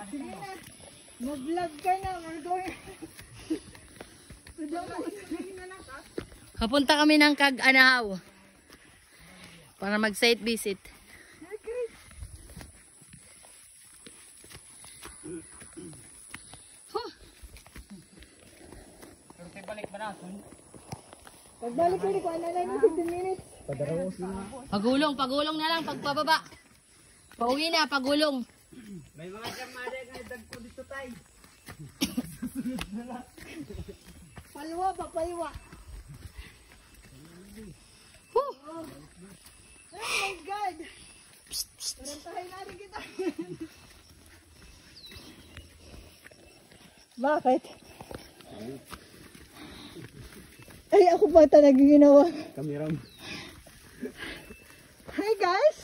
Sige na. Mag-vlog ka na. We're going. Kapunta kami ng Kag-Anahaw para mag-site visit. Pagbalik ko, ko na lang 15 minutes. Pagulong na lang pagpababa. Pauwi na, pagulong. May mga kamada nga dagko dito tay. Palwa pa, palwa. Oh my God! Tarantahin natin kita. Bakit? Ay, ako pa talaga ginawa. Kamiram. Hi guys!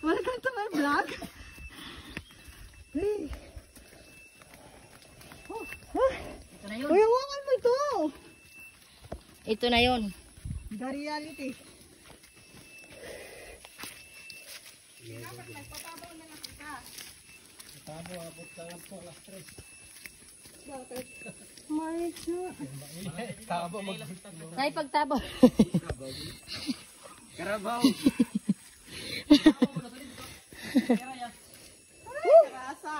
Welcome to my vlog. Hey. Ito na yun. Uy, hawakan mo ito. Ito na yun. The reality. Tabo abot ka lang po alas 3. Bakit? My God. Tabo mag Tay, pagtabo. Karabaw. Rasa.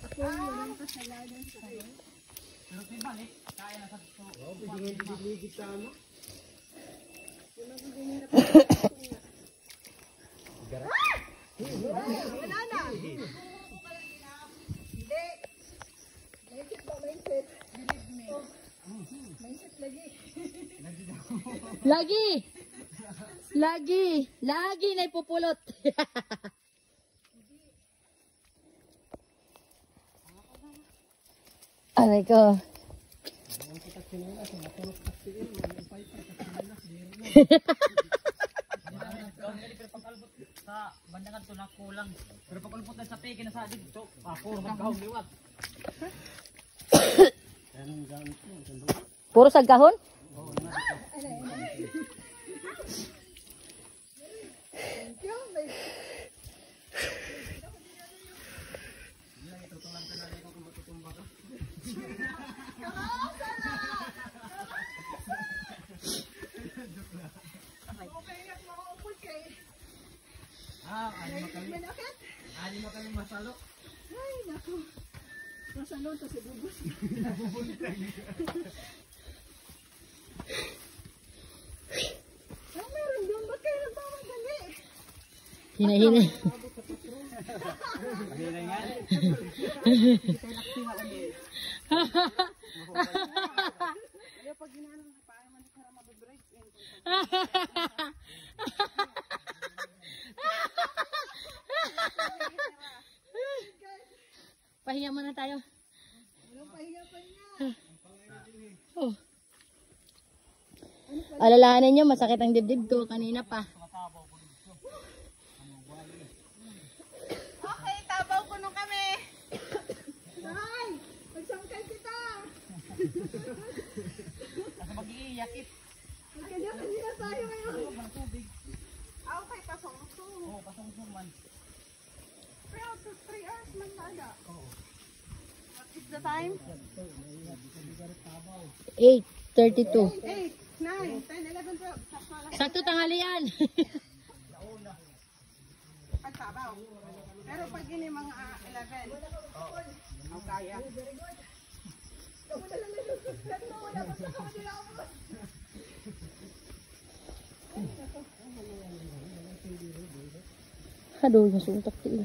Ako walang kasalanan sa iyo. Pero balik kaya na sa to. Oh, bigyan diligid sa ano. Wala na. Hindi. Mindset ba? Mindset. Mindset lagi. Lagi na ipupulot. Aray ko. Sa bandangan to na kulang. Pero pag ulpot na sa peke na sa dito, ako magkahog liwat. Puro sagkahon? Ani mo kami masalok. Ay, naku. Masalok to si Bubus. Ay, meron doon. Ba't kayo nagmamadali? Hina-hina. Hina nga. Kaya pag ginanong na paano man para mabibreak. Pahinga muna tayo. Walang pahinga. Oh. Alalahanin nyo, masakit ang dibdib ko kanina pa. Okay, tabaw ko nung kami. Tay, magsangkay kita. Kasi mag-iiyakit. Magkanya-kanya tayo ngayon. Okay, pasong to. Oo, pasong man. Pero 3 hours man talaga. What is the time? 8:32. 8, 9, 10, 11, 12. Sakto tanghalian. Pagsabaw. Pero pag ini mga 11, ang kaya. Aduh, masuntak sila.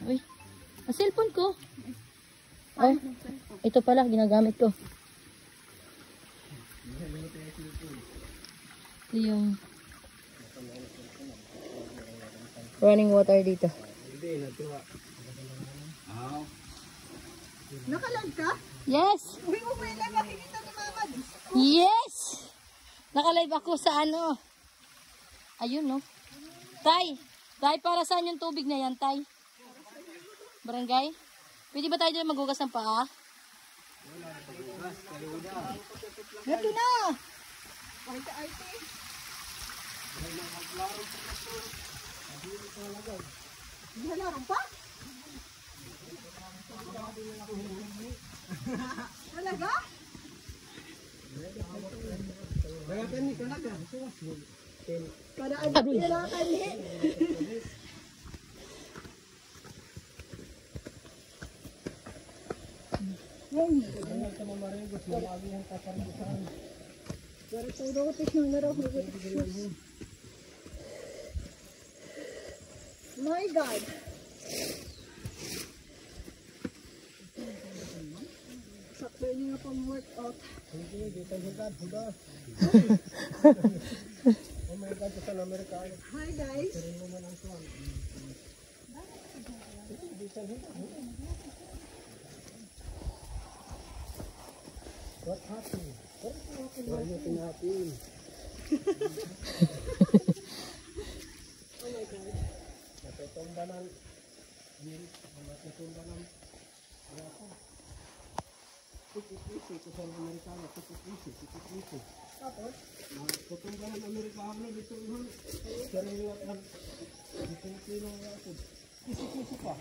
Uy, ang cellphone ko. Oh, ito pala, ginagamit ko. Ito yung running water dito. Nakalag ka? Yes! Uy, umay lang makikita ni Mama. Yes! Nakalive ako sa ano. Ayun, no? Tay! Tay, para saan yung tubig na yan, Tay? Barangay? Pwede ba tayo dyan maghugas ng paa? Ito na! Arte-arte. Halaro pa? Talaga? Kada pinalakan ni. Pero sa rotis ng laro. My God. Sakto niyo nga pang workout. Hi guys. What happened? What happened? Oh my God. Natutumba ng Tukik-isi ko sa Amerikano, tukik-isi. Tapos? Natutumba ng Amerikano dito yun. Sariwat ng Pilipino nga ako. Kisi-kisi pa.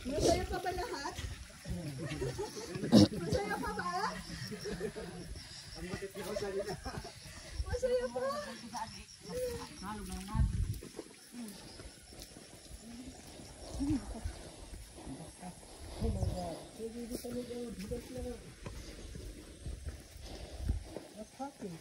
Masaya pa ba lahat? Masaya pa ba? Masaya pa? What happened?